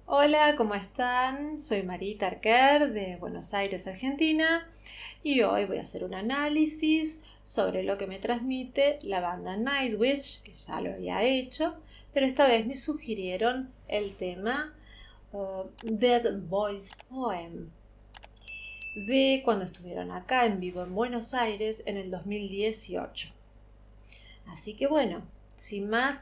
Hola, ¿cómo están? Soy Marita Arquer de Buenos Aires, Argentina, y hoy voy a hacer un análisis sobre lo que me transmite la banda Nightwish, que ya lo había hecho, pero esta vez me sugirieron el tema Dead Boys Poem de cuando estuvieron acá en vivo en Buenos Aires en el 2018. Así que bueno, sin más,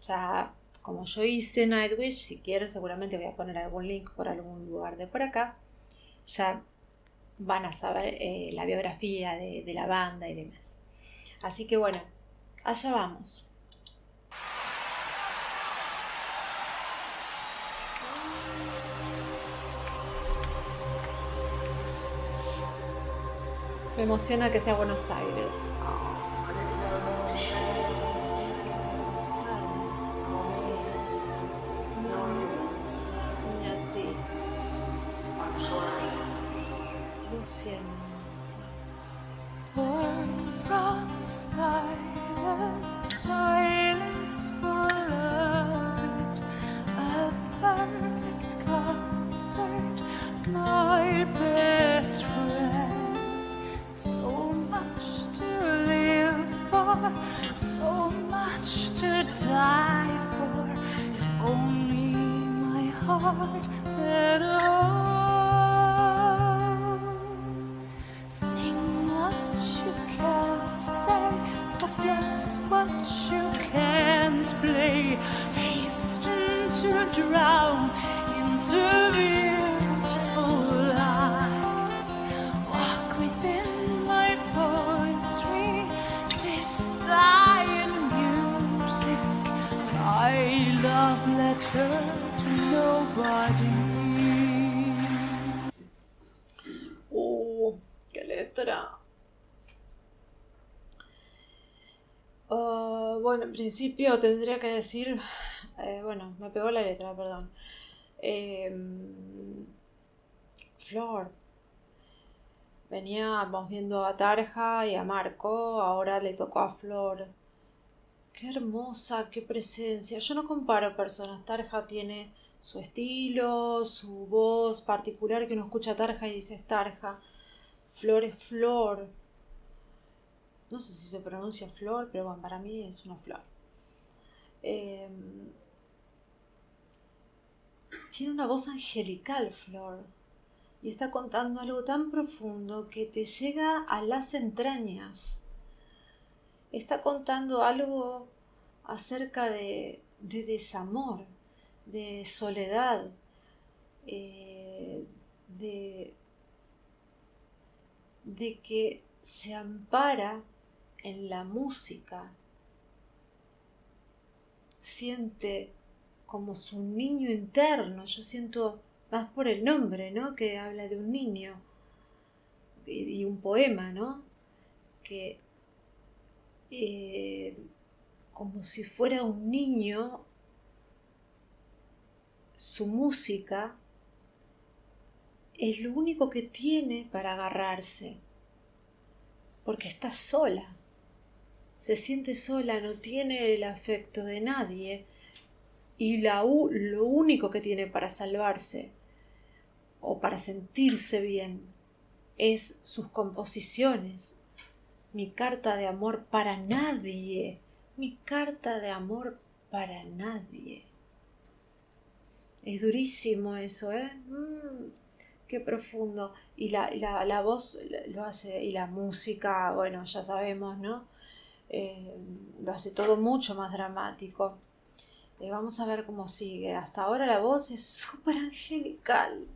ya como yo hice Nightwish, si quieren seguramente voy a poner algún link por algún lugar de por acá, ya van a saber la biografía de la banda y demás. Así que bueno, allá vamos. Me emociona que sea Buenos Aires. Lo siento. Born from silence, silence full of it, a perfect concert, my best friend. So much to live for, so much to die for, if only my heart had all. What you can't play, hasten to drown into beautiful eyes. Walk within my poetry, this dying music, my love letter to nobody. ¡Qué letra! Bueno, en principio tendría que decir, me pegó la letra, perdón. Flor. Veníamos viendo a Tarja y a Marco, ahora le tocó a Flor. Qué hermosa, qué presencia. Yo no comparo personas. Tarja tiene su estilo, su voz particular, que uno escucha a Tarja y dice es Tarja. Flor es Flor. No sé si se pronuncia flor, pero bueno, para mí es una flor. Tiene una voz angelical, Flor, y está contando algo tan profundo que te llega a las entrañas. Está contando algo acerca de desamor, de soledad, de que se ampara en la música, siente como su niño interno. Yo siento más por el nombre, ¿no? Que habla de un niño y un poema, ¿no? Que como si fuera un niño, su música es lo único que tiene para agarrarse, porque está sola. Se siente sola, no tiene el afecto de nadie y lo único que tiene para salvarse o para sentirse bien es sus composiciones. Mi carta de amor para nadie, mi carta de amor para nadie. Es durísimo eso, qué profundo. Y la voz lo hace, y la música, bueno, ya sabemos, ¿no? Lo hace todo mucho más dramático. Vamos a ver cómo sigue. Hasta ahora la voz es súper angelical.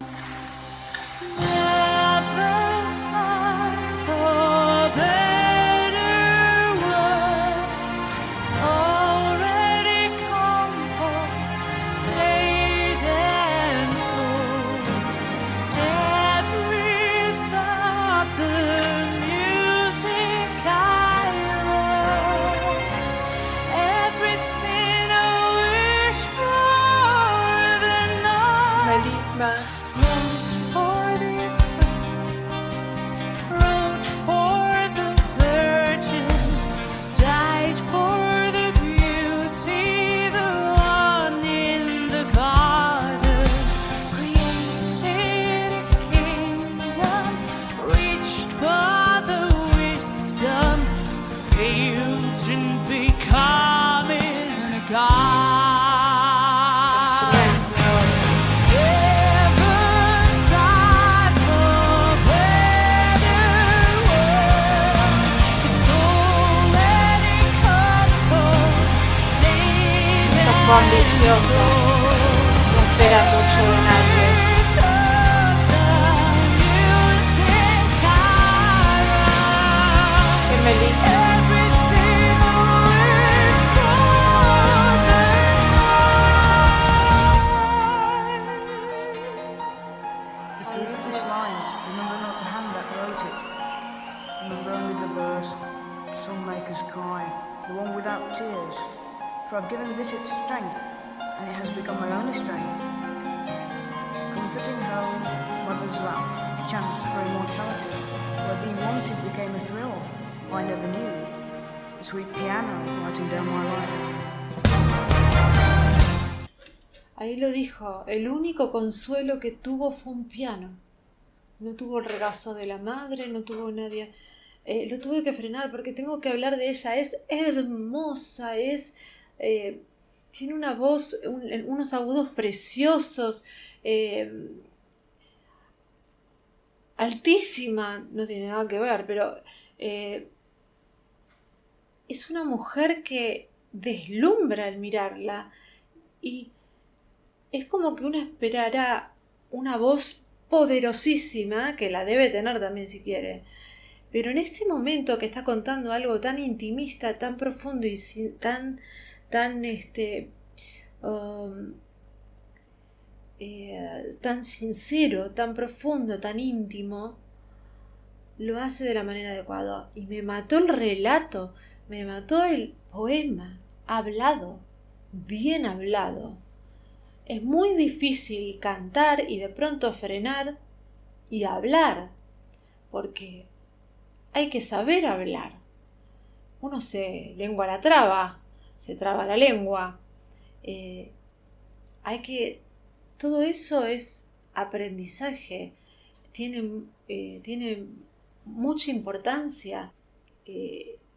ambiciosa, no espera mucho de nadie. Gemelitas. The one without tears, for I've given this its strength, and it has become my only strength. Comforting home, mother's lap, chance for immortality, where being wanted became a thrill I never knew. The sweet piano writing down my life. Ahí lo dijo, el único consuelo que tuvo fue un piano. No tuvo el regazo de la madre, no tuvo nadie. Lo tuve que frenar porque tengo que hablar de ella. Es hermosa, tiene una voz, unos agudos preciosos, altísima, no tiene nada que ver, pero es una mujer que deslumbra al mirarla y es como que uno esperara una voz poderosísima, que la debe tener también si quiere. Pero en este momento que está contando algo tan intimista, tan profundo y tan sincero, tan profundo, tan íntimo, lo hace de la manera adecuada. Y me mató el relato, me mató el poema, hablado, bien hablado. Es muy difícil cantar y de pronto frenar y hablar, porque hay que saber hablar. Uno se traba la lengua. Todo eso es aprendizaje. Tiene mucha importancia.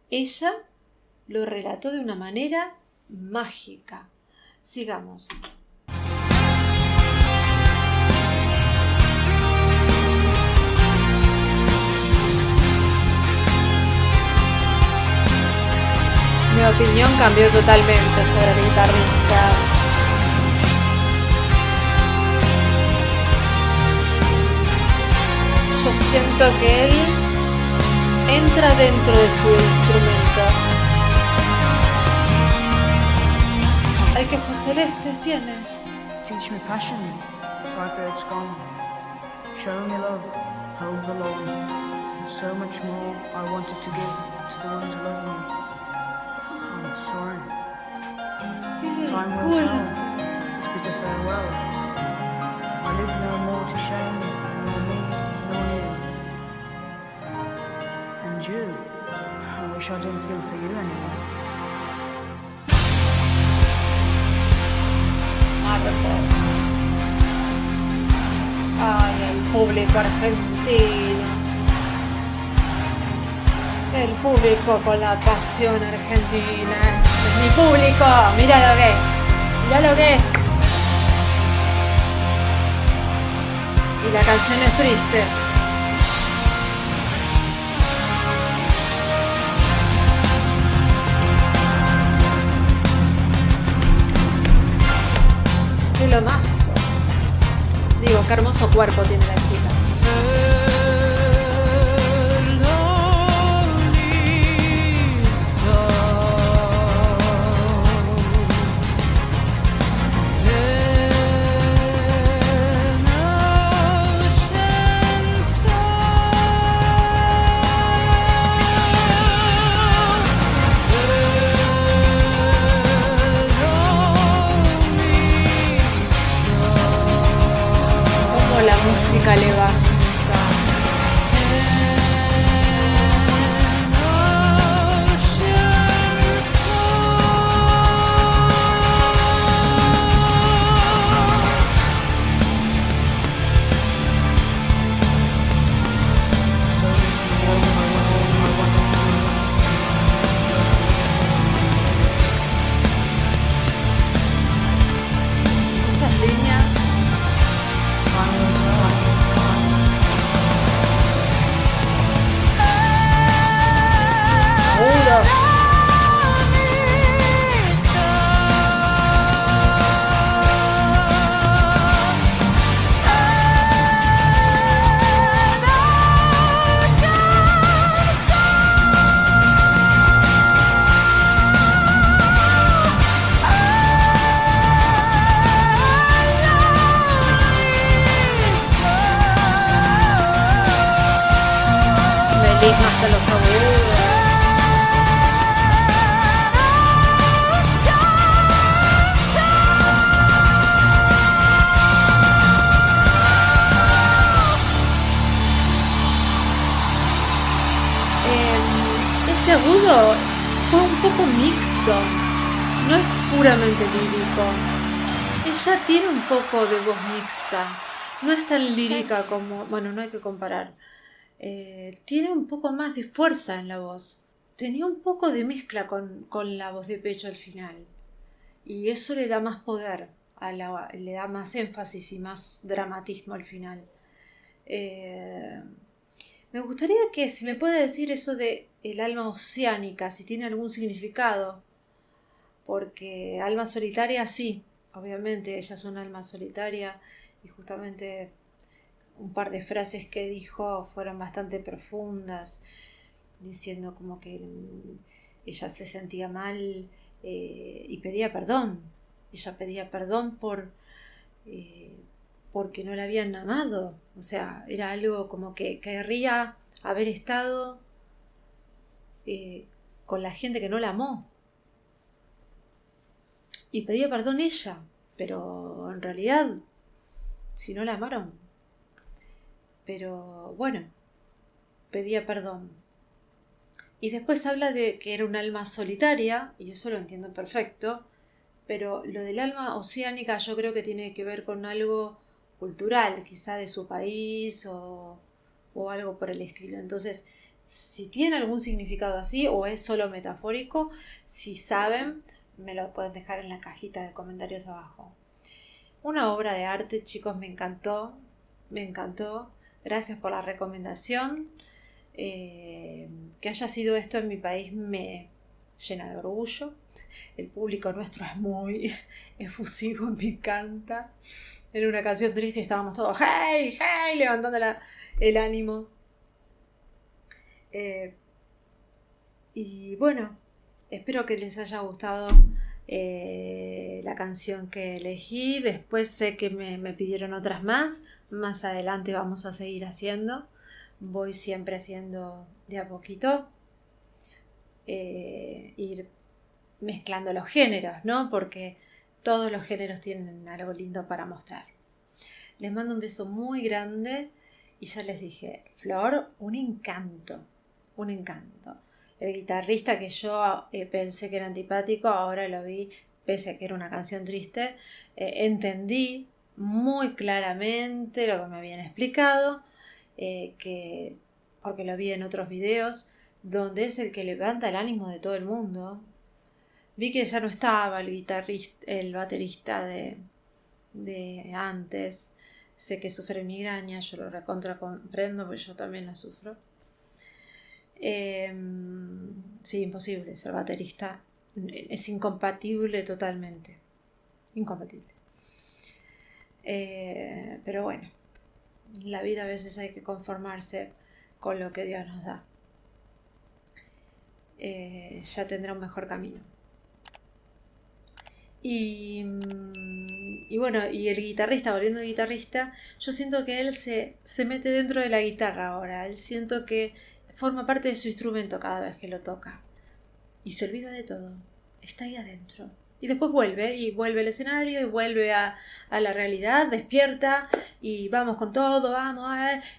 Ella lo relató de una manera mágica. Sigamos. Mi opinión cambió totalmente sobre el guitarrista. Yo siento que él entra dentro de su instrumento. Ay, qué ojos celestes tiene. Teach me passion, bright birds gone. Show me love, hold the lawn. So much more I wanted to give to the ones who love me. I'm sorry. Time will tell. This bitter farewell. I live no more to shame, nor me, nor you. And you, I wish I didn't feel for you anymore. Ay, el público argentino. El público con la pasión argentina. Es mi público. Mira lo que es. Mira lo que es. Y la canción es triste. Qué lomazo. Digo, qué hermoso cuerpo tiene la chica. La música le va. Esas líneas fue un poco mixto, no es puramente lírico. Ella tiene un poco de voz mixta, no es tan lírica como, bueno, no hay que comparar. Tiene un poco más de fuerza en la voz. Tenía un poco de mezcla con la voz de pecho al final. Y eso le da más poder, le da más énfasis y más dramatismo al final. Me gustaría que si me puede decir eso de el alma oceánica, si tiene algún significado. Porque alma solitaria sí, obviamente ella es un alma solitaria y justamente un par de frases que dijo fueron bastante profundas, diciendo como que ella se sentía mal y pedía perdón. Ella pedía perdón porque no la habían amado. O sea, era algo como que querría haber estado con la gente que no la amó. Y pedía perdón ella, pero en realidad, si no la amaron. Pero bueno, pedía perdón. Y después habla de que era un alma solitaria, y eso lo entiendo perfecto, pero lo del alma oceánica yo creo que tiene que ver con algo cultural, quizá de su país o algo por el estilo. Entonces, si tiene algún significado así o es solo metafórico, si saben, me lo pueden dejar en la cajita de comentarios abajo. Una obra de arte, chicos, me encantó. Gracias por la recomendación. Que haya sido esto en mi país me llena de orgullo. El público nuestro es muy efusivo, me encanta. En una canción triste estábamos todos ¡hey! ¡Hey! Levantando el ánimo. Y bueno, espero que les haya gustado la canción que elegí. Después sé que me pidieron otras más. Más adelante vamos a seguir haciendo. Voy siempre haciendo de a poquito. Ir mezclando los géneros, ¿no? Porque todos los géneros tienen algo lindo para mostrar. Les mando un beso muy grande. Y ya les dije, Flor, un encanto. El guitarrista que yo pensé que era antipático, ahora lo vi, pese a que era una canción triste, entendí muy claramente lo que me habían explicado, porque lo vi en otros videos, donde es el que levanta el ánimo de todo el mundo. Vi que ya no estaba el baterista de antes. Sé que sufre migraña, yo lo recontra comprendo, porque yo también la sufro. Sí, imposible ser baterista. Es incompatible totalmente. Incompatible. Pero bueno, en la vida a veces hay que conformarse con lo que Dios nos da. Ya tendrá un mejor camino. Y bueno, y el guitarrista, volviendo al guitarrista, yo siento que él se mete dentro de la guitarra ahora. Él siento que forma parte de su instrumento cada vez que lo toca. Y se olvida de todo. Está ahí adentro. Y después vuelve al escenario y vuelve a la realidad, despierta y vamos con todo, vamos.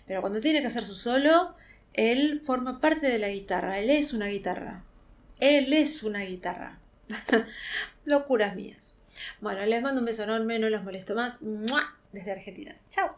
Pero cuando tiene que hacer su solo, él forma parte de la guitarra. Él es una guitarra. Locuras mías. Bueno, les mando un beso enorme, no los molesto más. ¡Mua! Desde Argentina. Chao.